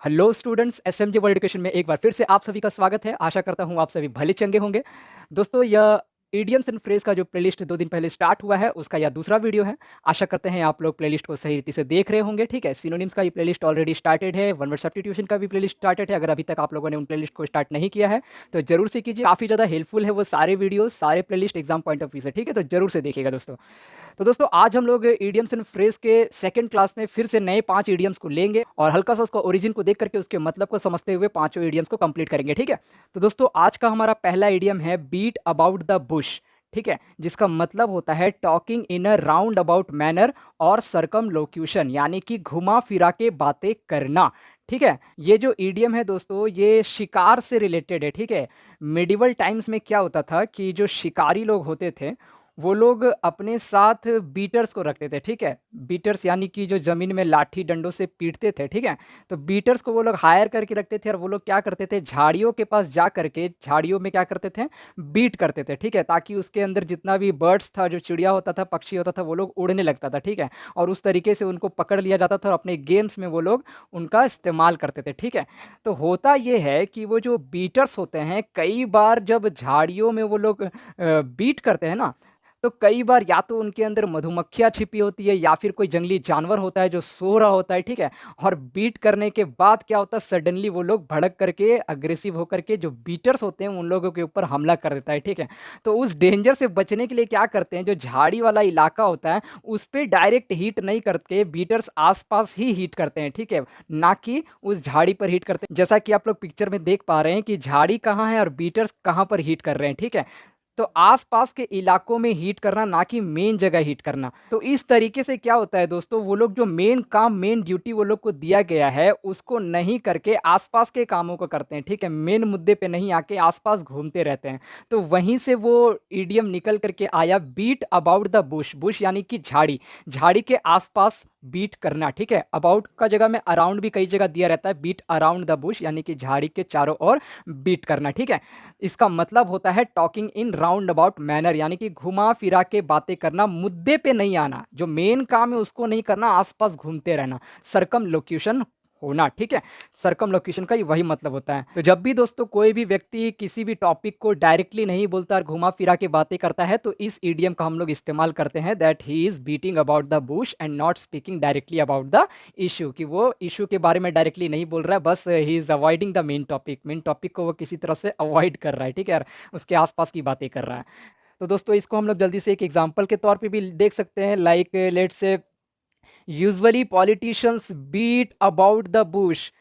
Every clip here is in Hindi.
Hello students, SMJ world education में एक बार फिर से आप सभी का स्वागत है। आशा करता हूँ आप सभी भले चंगे होंगे। दोस्तों, यह इडियम्स एंड फ्रेज का जो प्लेलिस्ट 2 दिन पहले स्टार्ट हुआ है, उसका यह दूसरा वीडियो है। आशा करते हैं आप लोग प्लेलिस्ट को सही रीति से देख रहे होंगे। ठीक है, सिनोनिम्स का ये प्लेलिस्ट ऑलरेडी स्टार्टेड है, वन वर्ड सब्स्टिट्यूशन का भी प्लेलिस्ट स्टार्टेड है। अगर अभी तक आप लोगों ने उन प्लेलिस्ट को स्टार्ट नहीं किया है तो जरूर से कीजिए। काफ़ी ज़्यादा हेल्पफुल है वो सारे वीडियो, सारे playlist exam point of view से। ठीक है, तो जरूर से देखिएगा दोस्तों। तो दोस्तों, आज हम लोग इडियम्स एंड फ्रेज के सेकंड क्लास में फिर से नए 5 इडियम्स को लेंगे और हल्का सा उसका ओरिजिन को देख करके उसके मतलब को समझते हुए पांचों इडियम्स को कंप्लीट करेंगे। ठीक है, तो दोस्तों आज का हमारा पहला इडियम है बीट अबाउट द बुश। ठीक है, जिसका मतलब होता है talking in a round about manner और सर्कमलोक्यूशन, यानी कि घुमा फिरा के बातें करना। ठीक है, ये जो ईडियम है दोस्तों, ये शिकार से रिलेटेड है। ठीक है, मिडिवल टाइम्स में क्या होता था कि जो शिकारी लोग होते थे वो लोग अपने साथ बीटर्स को रखते थे। ठीक है, बीटर्स यानी कि जो ज़मीन में लाठी डंडों से पीटते थे। ठीक है, तो बीटर्स को वो लोग हायर करके रखते थे और वो लोग क्या करते थे, झाड़ियों के पास जा करके झाड़ियों में क्या करते थे, बीट करते थे। ठीक है, ताकि उसके अंदर जितना भी बर्ड्स था, जो चिड़िया होता था, पक्षी होता था, वो लोग उड़ने लगता था। ठीक है, और उस तरीके से उनको पकड़ लिया जाता था और अपने गेम्स में वो लोग उनका इस्तेमाल करते थे। ठीक है, तो होता ये है कि वो जो बीटर्स होते हैं, कई बार जब झाड़ियों में वो लोग बीट करते हैं ना, तो कई बार या तो उनके अंदर मधुमक्खियाँ छिपी होती है या फिर कोई जंगली जानवर होता है जो सो रहा होता है। ठीक है, और बीट करने के बाद क्या होता है, सडनली वो लोग भड़क करके अग्रेसिव होकर के जो बीटर्स होते हैं उन लोगों के ऊपर हमला कर देता है। ठीक है, तो उस डेंजर से बचने के लिए क्या करते हैं, जो झाड़ी वाला इलाका होता है उस पर डायरेक्ट हीट नहीं करके बीटर्स आसपास ही हीट करते हैं। ठीक है, ना कि उस झाड़ी पर हीट करते हैं। जैसा कि आप लोग पिक्चर में देख पा रहे हैं कि झाड़ी कहाँ है और बीटर्स कहाँ पर हीट कर रहे हैं। ठीक है, तो आसपास के इलाकों में हीट करना, ना कि मेन जगह हीट करना। तो इस तरीके से क्या होता है दोस्तों, वो लोग जो मेन काम, मेन ड्यूटी वो लोग को दिया गया है उसको नहीं करके आसपास के कामों को करते हैं। ठीक है, मेन मुद्दे पे नहीं आके आसपास घूमते रहते हैं। तो वहीं से वो इडियम निकल करके आया, beat about the bush. Bush यानी कि झाड़ी, झाड़ी के आसपास बीट करना। ठीक है, अबाउट का जगह में अराउंड भी कई जगह दिया रहता है, बीट अराउंड द बुश यानी कि झाड़ी के चारों ओर बीट करना। ठीक है, इसका मतलब होता है talking in round about manner, यानी कि घुमा फिरा के बातें करना, मुद्दे पे नहीं आना, जो मेन काम है उसको नहीं करना, आसपास घूमते रहना, सरकम लोक्यूशन होना। ठीक है, सरकम लोकेशन का ही वही मतलब होता है। तो जब भी दोस्तों कोई भी व्यक्ति किसी भी टॉपिक को डायरेक्टली नहीं बोलता और घुमा फिरा के बातें करता है तो इस ईडियम का हम लोग इस्तेमाल करते हैं, that he is beating about the Bush and not speaking directly about the issue, कि वो इशू के बारे में डायरेक्टली नहीं बोल रहा है, बस he is avoiding the main topic को वो किसी तरह से अवॉइड कर रहा है। ठीक है, उसके आसपास की बातें कर रहा है। तो दोस्तों इसको हम लोग जल्दी से एक एग्जांपल के तौर पे भी देख सकते हैं, like let's say usually politicians beat about the bush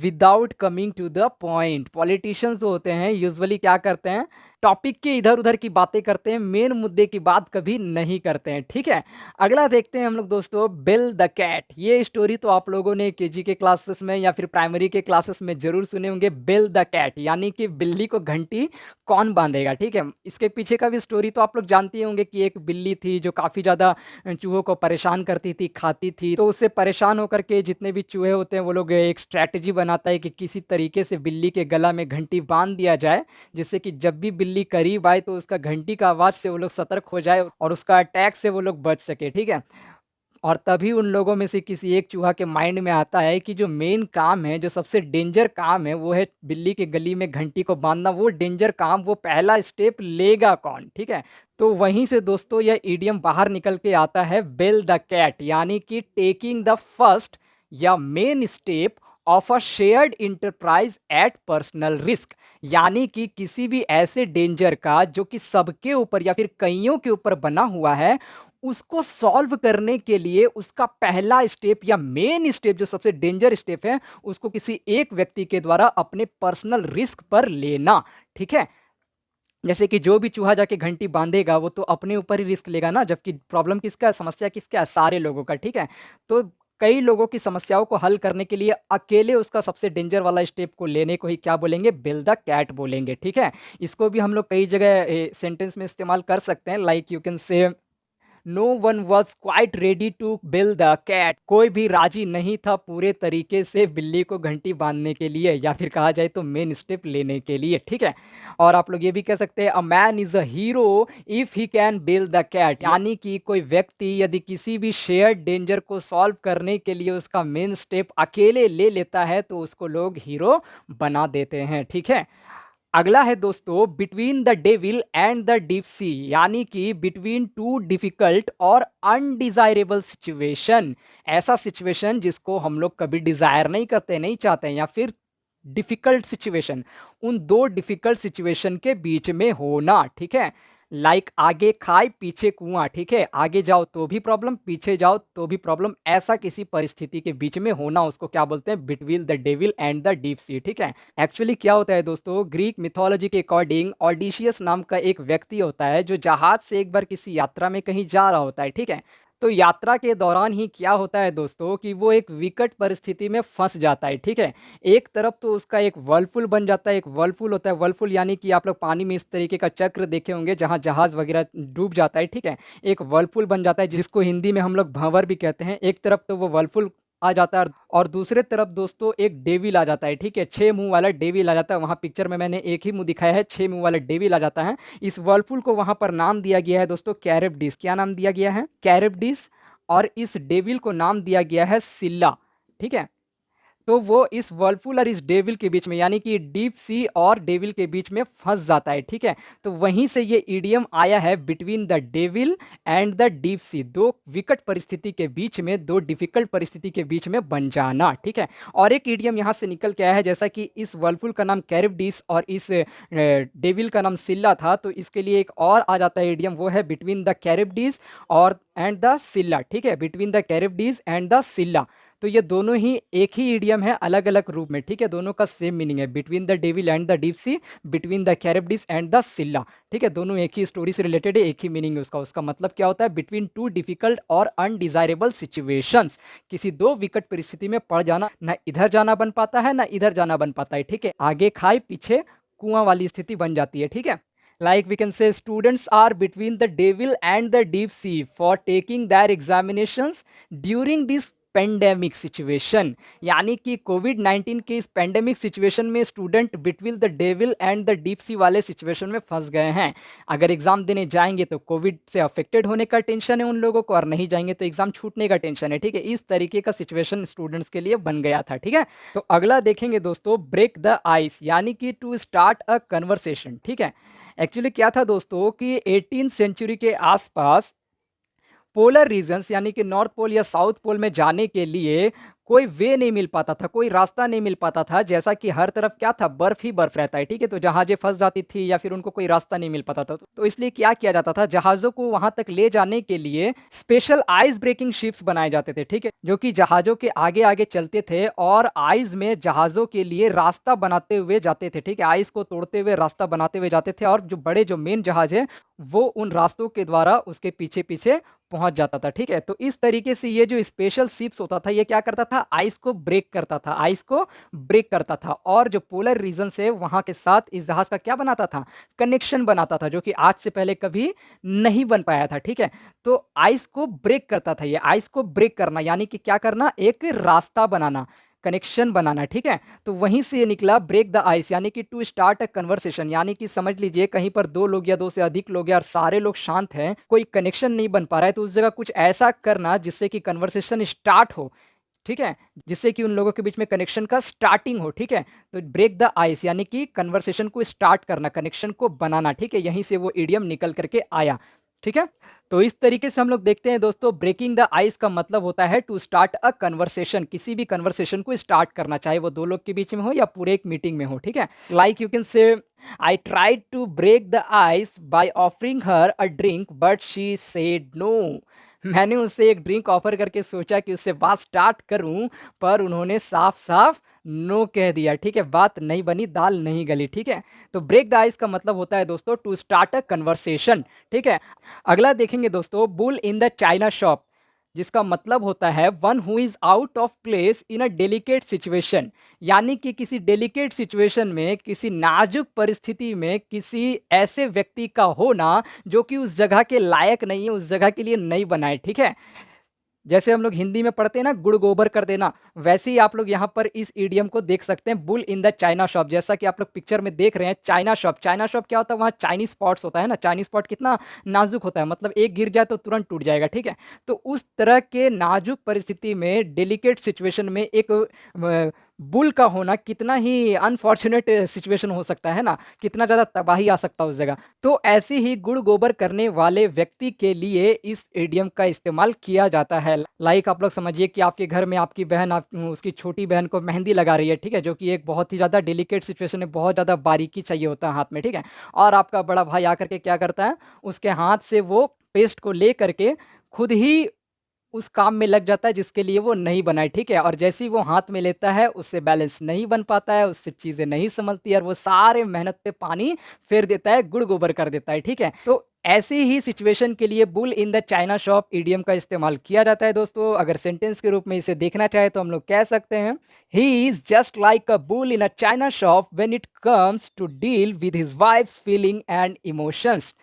without coming to the point. Politicians जो होते हैं यूजुअली क्या करते हैं, टॉपिक के इधर उधर की बातें करते हैं, मेन मुद्दे की बात कभी नहीं करते हैं। ठीक है, अगला देखते हैं हम लोग दोस्तों, बिल द कैट। ये स्टोरी तो आप लोगों ने केजी के क्लासेस में या फिर प्राइमरी के क्लासेस में जरूर सुने होंगे। बिल द कैट यानी कि बिल्ली को घंटी कौन बांधेगा। ठीक है, इसके पीछे का भी स्टोरी तो आप लोग जानते ही होंगे कि एक बिल्ली थी जो काफ़ी ज़्यादा चूहों को परेशान करती थी, खाती थी। तो उससे परेशान होकर के जितने भी चूहे होते हैं वो लोग एक स्ट्रैटेजी बनाता है कि किसी तरीके से बिल्ली के गला में घंटी बांध दिया जाए, जिससे कि जब भी बिल्ली करीब आए तो उसका घंटी का आवाज़ से वो लोग सतर्क हो जाए और उसका अटैक से वो लोग बच सके। ठीक है, और तभी उन लोगों में से किसी एक चूहा के माइंड में आता है कि जो मेन काम है, जो सबसे डेंजर काम है, वो है बिल्ली के गली में घंटी को बांधना। वो डेंजर काम, वो पहला स्टेप लेगा कौन। ठीक है, तो वहीं से दोस्तों यह ईडियम बाहर निकल के आता है, बिल द कैट, यानी कि टेकिंग द फर्स्ट या main step of a shared enterprise eight personal risk, यानी कि किसी भी ऐसे डेंजर का जो कि सबके ऊपर या फिर कईयों के ऊपर बना हुआ है, उसको सॉल्व करने के लिए उसका पहला स्टेप या मेन स्टेप, जो सबसे डेंजर स्टेप है, उसको किसी एक व्यक्ति के द्वारा अपने पर्सनल रिस्क पर लेना। ठीक है, जैसे कि जो भी चूहा जाके घंटी बांधेगा वो तो अपने ऊपर ही रिस्क लेगा ना, जबकि प्रॉब्लम किसका है, समस्या किसका है, सारे लोगों का। ठीक है, तो कई लोगों की समस्याओं को हल करने के लिए अकेले उसका सबसे डेंजर वाला स्टेप को लेने को ही क्या बोलेंगे, बिल द कैट बोलेंगे। ठीक है, इसको भी हम लोग कई जगह सेंटेंस में इस्तेमाल कर सकते हैं, like you can say no one was quite ready to bell the cat, कोई भी राजी नहीं था पूरे तरीके से बिल्ली को घंटी बांधने के लिए, या फिर कहा जाए तो मेन स्टेप लेने के लिए, ठीक है। और आप लोग ये भी कह सकते हैं a man is a hero if he can bell the cat, यानी कि कोई व्यक्ति यदि किसी भी शेयर्ड डेंजर को सॉल्व करने के लिए उसका मेन स्टेप अकेले ले लेता है तो उसको लोग हीरो बना देते हैं, ठीक है। अगला है दोस्तों between the devil and the deep सी, यानी कि बिटवीन टू डिफिकल्ट और अनडिजायरेबल सिचुएशन, ऐसा सिचुएशन जिसको हम लोग कभी डिजायर नहीं करते, नहीं चाहते हैं, या फिर डिफिकल्ट सिचुएशन, उन दो डिफिकल्ट सिचुएशन के बीच में होना, ठीक है। लाइक आगे खाई पीछे कुआं, ठीक है, आगे जाओ तो भी प्रॉब्लम, पीछे जाओ तो भी प्रॉब्लम, ऐसा किसी परिस्थिति के बीच में होना, उसको क्या बोलते हैं, between the devil and the deep सी, ठीक है। एक्चुअली क्या होता है दोस्तों, ग्रीक मिथोलॉजी के अकॉर्डिंग ऑडिशियस नाम का एक व्यक्ति होता है जो जहाज से एक बार किसी यात्रा में कहीं जा रहा होता है, ठीक है। तो यात्रा के दौरान ही क्या होता है दोस्तों कि वो एक विकट परिस्थिति में फंस जाता है, ठीक है। एक तरफ तो उसका एक वर्लपुल बन जाता है, एक वर्लपुल होता है, वर्लपुल यानी कि आप लोग पानी में इस तरीके का चक्र देखे होंगे जहाँ जहाज वगैरह डूब जाता है, ठीक है। एक वर्लपुल बन जाता है जिसको हिंदी में हम लोग भंवर भी कहते हैं। एक तरफ तो वो वर्लपुल आ जाता है और दूसरे तरफ दोस्तों एक डेविल आ जाता है, ठीक है, 6 मुंह वाला डेविल आ जाता है। वहाँ पिक्चर में मैंने एक ही मुंह दिखाया है, 6 मुंह वाला डेविल आ जाता है। इस वर्लपुल को वहाँ पर नाम दिया गया है दोस्तों कैरिब्डिस। क्या नाम दिया गया है, कैरिब्डिस। और इस डेविल को नाम दिया गया है सिल्ला, ठीक है। तो वो इस वर्लपुल और इस डेविल के बीच में, यानी कि डीप सी और डेविल के बीच में फंस जाता है, ठीक है। तो वहीं से ये ईडियम आया है between the devil and the deep सी, दो विकट परिस्थिति के बीच में, दो डिफिकल्ट परिस्थिति के बीच में बन जाना, ठीक है। और एक ईडियम यहाँ से निकल के आया है, जैसा कि इस वर्लपुल का नाम कैरिब्डिस और इस डेविल का नाम सिल्ला था, तो इसके लिए एक और आ जाता है ईडियम, वो है बिटवीन द कैरिब्डिस और एंड द सिल्ला, ठीक है, between the Charybdis and the सिल्ला। तो ये दोनों ही एक ही इडियम है अलग अलग रूप में, ठीक है, दोनों का सेम मीनिंग है, between the devil and the deep sea, between the Charybdis and the Scylla, ठीक है, दोनों एक ही स्टोरी से रिलेटेड है, एक ही मीनिंग है उसका। उसका मतलब क्या होता है, बिटवीन टू डिफिकल्ट और अनडिजायरेबल सिचुएशंस, किसी दो विकट परिस्थिति में पड़ जाना, ना इधर जाना बन पाता है ना इधर जाना बन पाता है, ठीक है, आगे खाए पीछे कुआं वाली स्थिति बन जाती है, ठीक है। Like we can say students are between the devil and the deep sea for taking their examinations during this pandemic situation, यानी कि कोविड-19 के इस पेंडेमिक सिचुएशन में student between the devil and the deep सी वाले सिचुएशन में फंस गए हैं। अगर एग्जाम देने जाएंगे तो कोविड से अफेक्टेड होने का टेंशन है उन लोगों को, और नहीं जाएंगे तो एग्जाम छूटने का टेंशन है, ठीक है। इस तरीके का सिचुएशन स्टूडेंट्स के लिए बन गया था, ठीक है। तो अगला देखेंगे दोस्तों ब्रेक द आइस, यानी कि टू स्टार्ट अ कन्वर्सेशन, ठीक है। एक्चुअली क्या था दोस्तों कि 18th सेंचुरी के आसपास पोलर रीजन्स, यानी कि नॉर्थ पोल या साउथ पोल में जाने के लिए कोई वे नहीं मिल पाता था, कोई रास्ता नहीं मिल पाता था, जैसा कि हर तरफ क्या था, बर्फ ही बर्फ रहता है, ठीक है। तो जहाजें फंस जाती थी या फिर उनको कोई रास्ता नहीं मिल पाता था, तो इसलिए क्या किया जाता था, जहाज़ों को वहां तक ले जाने के लिए स्पेशल आइस ब्रेकिंग शिप्स बनाए जाते थे, ठीक है, जो कि जहाज़ों के आगे आगे चलते थे और आइस में जहाज़ों के लिए रास्ता बनाते हुए जाते थे, ठीक है, आइस को तोड़ते हुए रास्ता बनाते हुए जाते थे, और जो बड़े जो मेन जहाज है वो उन रास्तों के द्वारा उसके पीछे पीछे पहुंच जाता था, ठीक है। तो इस तरीके से ये जो स्पेशल शिप्स होता था ये क्या करता था, आइस को ब्रेक करता था, आइस को ब्रेक करता था, और जो पोलर रीजन से वहां के साथ इस जहाज का क्या बनाता था, कनेक्शन बनाता था, जो कि आज से पहले कभी नहीं बन पाया था, ठीक है। तो आइस को ब्रेक करता था, ये आइस को ब्रेक करना यानी कि क्या करना, एक रास्ता बनाना, कनेक्शन बनाना, ठीक है। तो वहीं से ये निकला ब्रेक द आइस, यानी कि टू स्टार्ट अ कन्वर्सेशन, यानी कि समझ लीजिए कहीं पर दो लोग या दो से अधिक लोग या सारे लोग शांत हैं, कोई कनेक्शन नहीं बन पा रहा है, तो उस जगह कुछ ऐसा करना जिससे कि कन्वर्सेशन स्टार्ट हो, ठीक है, जिससे कि उन लोगों के बीच में कनेक्शन का स्टार्टिंग हो, ठीक है। तो ब्रेक द आइस यानी कि कन्वर्सेशन को स्टार्ट करना, कनेक्शन को बनाना, ठीक है, यहीं से वो इडियम निकल करके आया, ठीक है। तो इस तरीके से हम लोग देखते हैं दोस्तों ब्रेकिंग द आइस का मतलब होता है टू स्टार्ट अ कन्वर्सेशन, किसी भी कन्वर्सेशन को स्टार्ट करना, चाहे वो दो लोग के बीच में हो या पूरे एक मीटिंग में हो, ठीक है। Like you can say I tried to break the ice by offering her a drink but she said no, मैंने उससे एक ड्रिंक ऑफर करके सोचा कि उससे बात स्टार्ट करूं, पर उन्होंने साफ साफ नो कह दिया, ठीक है, बात नहीं बनी, दाल नहीं गली, ठीक है। तो ब्रेक द आइस का मतलब होता है दोस्तों टू स्टार्ट अ कन्वर्सेशन, ठीक है। अगला देखेंगे दोस्तों bull in the China shop, जिसका मतलब होता है one who is out of place in a delicate situation. यानी कि किसी डेलिकेट सिचुएशन में, किसी नाजुक परिस्थिति में किसी ऐसे व्यक्ति का होना जो कि उस जगह के लायक नहीं है, उस जगह के लिए नहीं बना है, ठीक है? जैसे हम लोग हिंदी में पढ़ते हैं ना, गुड़ गोबर कर देना, वैसे ही आप लोग यहाँ पर इस इडियम को देख सकते हैं, bull in the China shop. जैसा कि आप लोग पिक्चर में देख रहे हैं, चाइना शॉप। चाइना शॉप क्या होता है? वहाँ चाइनीज पॉट्स होता है ना। चाइनीज पॉट कितना नाजुक होता है, मतलब एक गिर जाए तो तुरंत टूट जाएगा, ठीक है? तो उस तरह के नाजुक परिस्थिति में, डेलिकेट सिचुएशन में एक बुल का होना कितना ही अनफॉर्चुनेट सिचुएशन हो सकता है ना, कितना ज़्यादा तबाही आ सकता है उस जगह। तो ऐसे ही गुड़ गोबर करने वाले व्यक्ति के लिए इस इडियम का इस्तेमाल किया जाता है। लाइक आप लोग समझिए कि आपके घर में आपकी बहन, आप उसकी छोटी बहन को मेहंदी लगा रही है, ठीक है? जो कि एक बहुत ही ज़्यादा डेलिकेट सिचुएशन है, बहुत ज़्यादा बारीकी चाहिए होता है हाथ में, ठीक है? और आपका बड़ा भाई आकर के क्या करता है, उसके हाथ से वो पेस्ट को ले करके खुद ही उस काम में लग जाता है जिसके लिए वो नहीं बना है, ठीक है? और जैसे ही वो हाथ में लेता है, उससे बैलेंस नहीं बन पाता है, उससे चीज़ें नहीं संभलती है और वो सारे मेहनत पे पानी फेर देता है, गुड़ गोबर कर देता है, ठीक है? तो ऐसी ही सिचुएशन के लिए bull in the China shop idiom का इस्तेमाल किया जाता है दोस्तों। अगर सेंटेंस के रूप में इसे देखना चाहे तो हम लोग कह सकते हैं, he is just like a bull in a china shop when it comes to deal with his wife's feeling and emotions.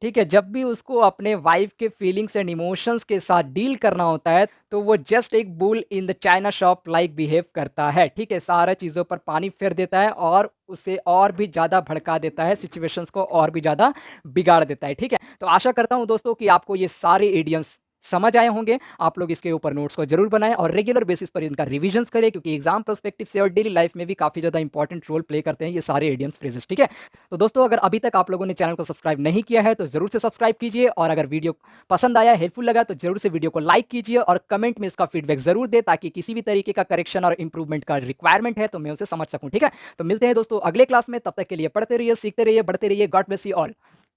ठीक है, जब भी उसको अपने वाइफ के फीलिंग्स एंड इमोशंस के साथ डील करना होता है, तो वो जस्ट एक bull in the China shop like behave करता है, ठीक है? सारा चीज़ों पर पानी फेर देता है और उसे और भी ज़्यादा भड़का देता है, सिचुएशंस को और भी ज़्यादा बिगाड़ देता है, ठीक है? तो आशा करता हूँ दोस्तों कि आपको ये सारे इडियम्स समझ आए होंगे। आप लोग इसके ऊपर नोट्स को जरूर बनाएं और रेगुलर बेसिस पर इनका रिविजन्स करें, क्योंकि एग्जाम पर्सपेक्टिव से और डेली लाइफ में भी काफ़ी ज़्यादा इंपॉर्टेंट रोल प्ले करते हैं ये सारे इडियम्स फ्रेजेस, ठीक है? तो दोस्तों, अगर अभी तक आप लोगों ने चैनल को सब्सक्राइब नहीं किया है तो जरूर से सब्सक्राइब कीजिए, और अगर वीडियो पसंद आया, हेल्पफुल लगा, तो जरूर से वीडियो को लाइक कीजिए और कमेंट में इसका फीडबैक जरूर दे, ताकि किसी भी तरीके का करेक्शन और इंप्रूवमेंट का रिक्वायरमेंट है तो मैं उसे समझ सकूं, ठीक है? तो मिलते हैं दोस्तों अगले क्लास में, तब तक के लिए पढ़ते रहिए, सीखते रहिए, बढ़ते रहिए। God bless you all.